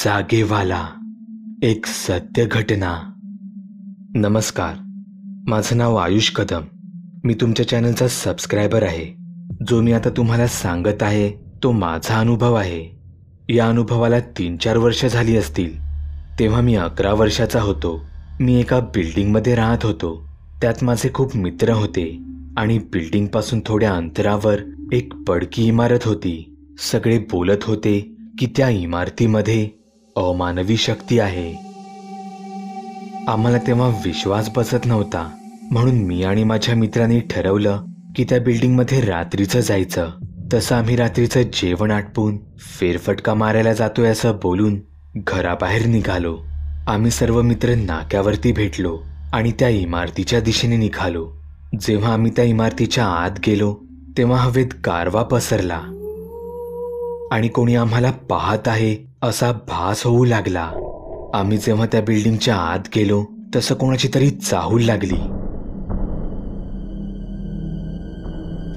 जागेवाला, एक सत्य घटना. नमस्कार, माझं नाव आयुष कदम. मी तुमच्या चॅनलचा सबस्क्रायबर आहे. जो मी आता तुम्हाला सांगत आहे तो माझा अनुभव आहे. या अनुभवाला 3-4 वर्ष झाली असतील. तेव्हा मी 11 वर्षाचा होतो. मी एका बिल्डिंगमध्ये राहत होतो. त्यात माझे खूप मित्र होते आणि बिल्डिंगपासून थोड्या अंतरावर एक पडकी इमारत होती. सगळे बोलत होते की त्या इमारतीमध्ये अमानवी शक्ती आहे. आम्हाला तेव्हा विश्वास बसत नव्हता, म्हणून मी आणि माझ्या मित्रांनी ठरवलं की त्या बिल्डिंगमध्ये रात्रीचं जायचं. तसं आम्ही रात्रीचं जेवण आटपून फेरफटका मारायला जातोय असं बोलून घराबाहेर निघालो. आम्ही सर्व मित्र नाक्यावरती भेटलो आणि त्या इमारतीच्या दिशेने निघालो. जेव्हा आम्ही त्या इमारतीच्या आत गेलो तेव्हा हवेत गारवा पसरला आणि कोणी आम्हाला पाहत आहे असा भास होऊ लागला. आम्ही जेव्हा त्या बिल्डिंगच्या आत गेलो तसं कोणाची तरी चाहूल लागली.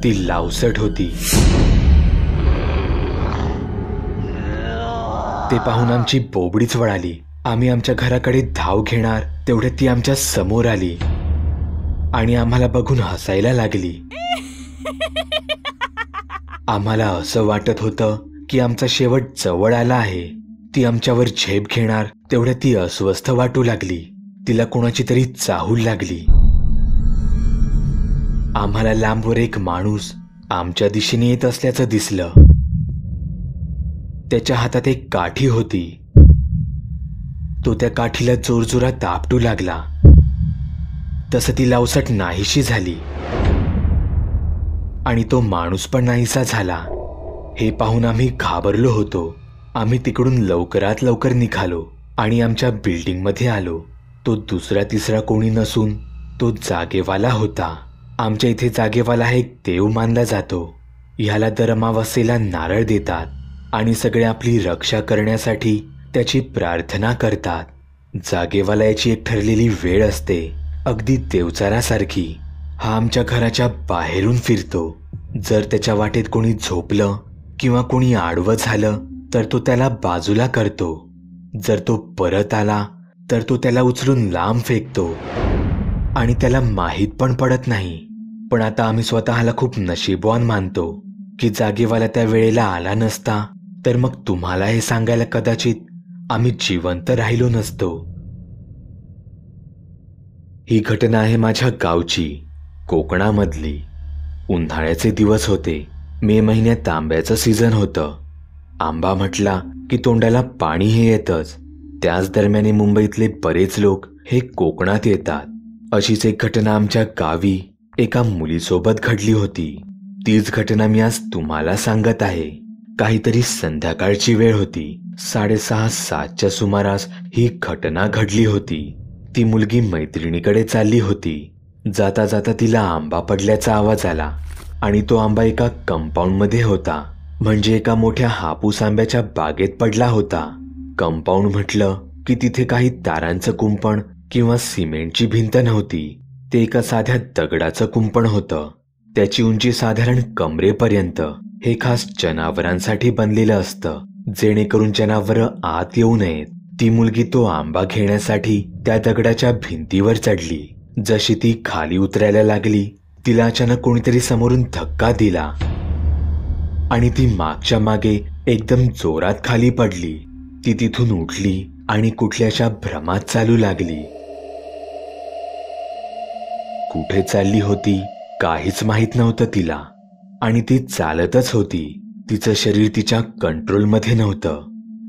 ती लावसट होती. ते पाहून आमची बोबडीच वळाली. आम्ही आमच्या घराकडे धाव घेणार तेवढ्यात ती आमच्या समोर आली आणि आम्हाला बघून हसायला लागली. आम्हाला असं वाटत होतं की आमचा शेवट जवळ आला आहे. ती आमच्यावर झेप घेणार तेवढ्यात ती अस्वस्थ वाटू लागली. तिला कोणाची तरी चाहूल लागली. आम्हाला लांबवर एक माणूस आमच्या दिशेने येत असल्याचं दिसलं. त्याच्या हातात एक काठी होती. तो त्या काठीला जोरजोरात दाबटू लागला. तसं ती लावसट नाहीशी झाली आणि तो माणूस पण नाहीसा झाला. हे पाहून आम्ही घाबरलो होतो. आम्ही तिकडून लवकरात लवकर निघालो आणि आमच्या बिल्डिंगमध्ये आलो. तो दुसरा तिसरा कोणी नसून तो जागेवाला होता. आमच्या इथे जागेवाला हा एक देव मानला जातो. ह्याला दर अमावास्येला नारळ देतात आणि सगळे आपली रक्षा करण्यासाठी त्याची प्रार्थना करतात. जागेवाला याची एक ठरलेली वेळ असते, अगदी देवचारासारखी. हा आमच्या घराच्या बाहेरून फिरतो. जर त्याच्या वाटेत कोणी झोपलं किंवा कोणी आडवं झालं तर तो त्याला बाजूला करतो. जर तो परत आला तर तो त्याला उचलून लांब फेकतो आणि त्याला माहीत पण पडत नाही. पण आता आम्ही स्वतःला खूप नशीबवान मानतो की जागेवाला त्या वेळेला आला नसता तर मग तुम्हाला हे सांगायला कदाचित आम्ही जिवंत राहिलो नसतो. ही घटना आहे माझ्या गावची, कोकणामधली. उन्हाळ्याचे दिवस होते. मे महिन्यात आंब्याचं सीझन होतं. आंबा म्हटला की तोंडाला पाणी हे येतच. त्याच दरम्यान मुंबईतले बरेच लोक हे कोकणात येतात. अशीच एक घटना आमच्या गावी एका मुलीसोबत घडली होती. तीच घटना मी आज तुम्हाला सांगत आहे. काहीतरी संध्याकाळची वेळ होती. 6:30-7च्या सुमारास ही घटना घडली होती. ती मुलगी मैत्रिणीकडे चालली होती. जाता जाता तिला आंबा पडल्याचा आवाज आला आणि तो आंबा एका कंपाऊंडमध्ये होता. म्हणजे एका मोठ्या हापूस आंब्याच्या बागेत पडला होता. कंपाऊंड म्हटलं की तिथे काही तारांचं कुंपण किंवा सिमेंटची भिंत नव्हती. ते एका साध्या दगडाचं कुंपण होतं. त्याची उंची साधारण कमरेपर्यंत. हे खास जनावरांसाठी बनलेलं असतं, जेणेकरून जनावरं आत येऊ नयेत. ती मुलगी तो आंबा घेण्यासाठी त्या दगडाच्या भिंतीवर चढली. जशी ती खाली उतरायला लागली तिला अचानक कोणीतरी समोरून धक्का दिला आणि ती मागच्या मागे एकदम जोरात खाली पडली. ती तिथून उठली आणि कुठल्याशा भ्रमात चालू लागली. कुठे चालली होती काहीच माहित नव्हतं तिला आणि ती चालतच होती. तिचं शरीर तिच्या कंट्रोलमध्ये नव्हतं.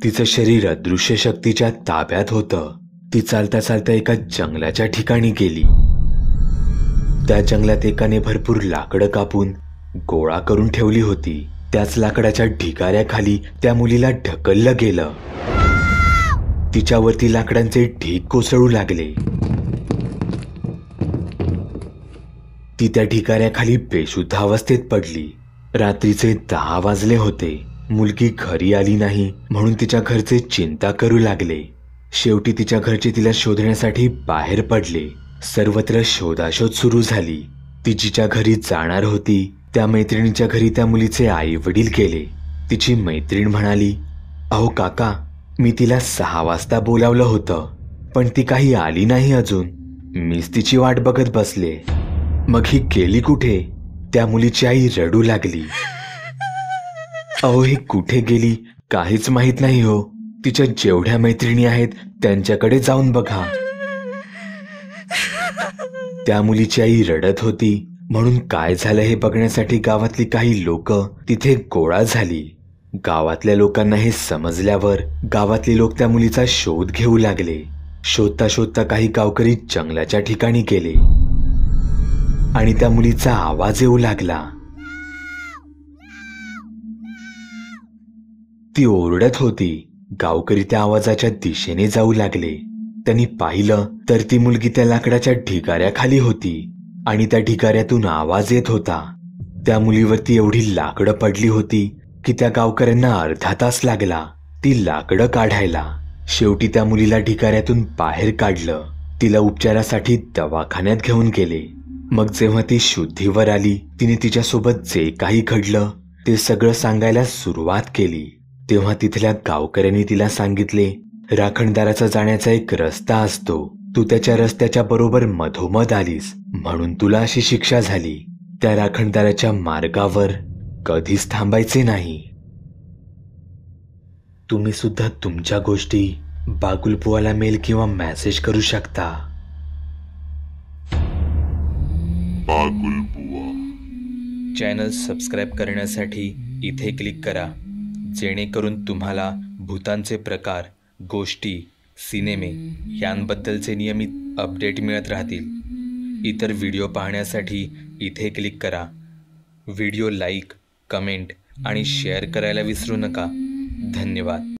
तिचं शरीर अदृश्य शक्तीच्या ताब्यात होतं. ती चालता चालता एका जंगलाच्या ठिकाणी गेली. त्या जंगलात एकाने भरपूर लाकडं कापून गोळा करून ठेवली होती. त्याच लाकडाच्या ढिगाऱ्याखाली त्या मुलीला ढकललं गेलं. तिच्यावरती लाकडांचे ढीग कोसळू लागले. ती त्या ढिगाऱ्याखाली बेशुद्ध अवस्थेत पडली. रात्रीचे 10 वाजले होते. मुलगी घरी आली नाही म्हणून तिच्या घरचे चिंता करू लागले. शेवटी तिच्या घरचे तिला शोधण्यासाठी बाहेर पडले. सर्वत्र शोधाशोध सुरू झाली. ती जिच्या घरी जाणार होती त्या मैत्रिणीच्या घरी त्या मुलीचे आई वडील गेले. तिची मैत्रीण म्हणाली, अहो काका, मी तिला 6 वाजता बोलावलं होतं, पण ती काही आली नाही अजून. मीच तिची वाट बघत बसले. मग ही गेली कुठे? त्या मुलीची आई रडू लागली. अहो, ही कुठे गेली काहीच माहित नाही हो. तिच्या जेवढ्या मैत्रिणी आहेत त्यांच्याकडे जाऊन बघा. त्या मुलीची आई रडत होती म्हणून काय झालं हे बघण्यासाठी गावातली काही लोक तिथे गोळा झाली. गावातल्या लोकांना हे समजल्यावर गावातले लोक त्या मुलीचा शोध घेऊ लागले. शोधता शोधता काही गावकरी जंगलाच्या ठिकाणी गेले आणि त्या मुलीचा आवाज येऊ लागला. ती ओरडत होती. गावकरी त्या आवाजाच्या दिशेने जाऊ लागले. त्यांनी पाहिलं तर ती मुलगी त्या लाकडाच्या ढिगाऱ्याखाली होती आणि त्या ढिगाऱ्यातून आवाज येत होता. त्या मुलीवरती एवढी लाकडं पडली होती की त्या गावकऱ्यांना अर्धा तास लागला ती लाकडं काढायला. शेवटी त्या मुलीला ढिगाऱ्यातून बाहेर काढलं. तिला उपचारासाठी दवाखान्यात घेऊन गेले. मग जेव्हा ती शुद्धीवर आली, तिने तिच्यासोबत जे काही घडलं ते सगळं सांगायला सुरुवात केली. तेव्हा तिथल्या गावकऱ्यांनी तिला सांगितले, राखणदाराचा जाण्याचा एक रस्ता असतो. तू त्याच्या रस्त्याच्या बरोबर मधोमध आलीस म्हणून तुला अशी शिक्षा झाली. त्या राखणदाराच्या मार्गावर कधीच थांबायचे नाही. तुम्ही सुद्धा तुमच्या गोष्टी बागुलबुवाला मेल किंवा मेसेज करू शकता. चॅनल सबस्क्राईब करण्यासाठी इथे क्लिक करा, जेणेकरून तुम्हाला भूतांचे प्रकार, गोष्टी, सिनेमे यांबद्दलचे नियमित अपडेट मिळत राहतील. इतर व्हिडिओ पाहण्यासाठी इथे क्लिक करा. व्हिडिओ लाईक, कमेंट आणि शेअर करायला विसरू नका. धन्यवाद.